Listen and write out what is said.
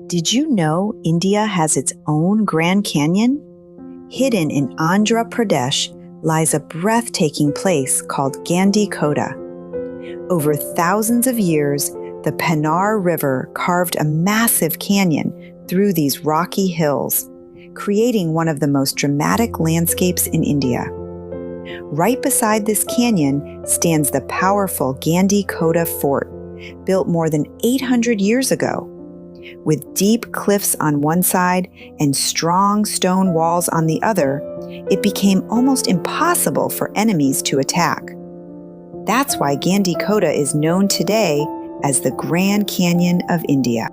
Did you know India has its own Grand Canyon? Hidden in Andhra Pradesh lies a breathtaking place called Gandikota. Over thousands of years, the Pennar River carved a massive canyon through these rocky hills, creating one of the most dramatic landscapes in India. Right beside this canyon stands the powerful Gandikota Fort, built more than 800 years ago. With deep cliffs on one side and strong stone walls on the other, it became almost impossible for enemies to attack. That's why Gandikota is known today as the Grand Canyon of India.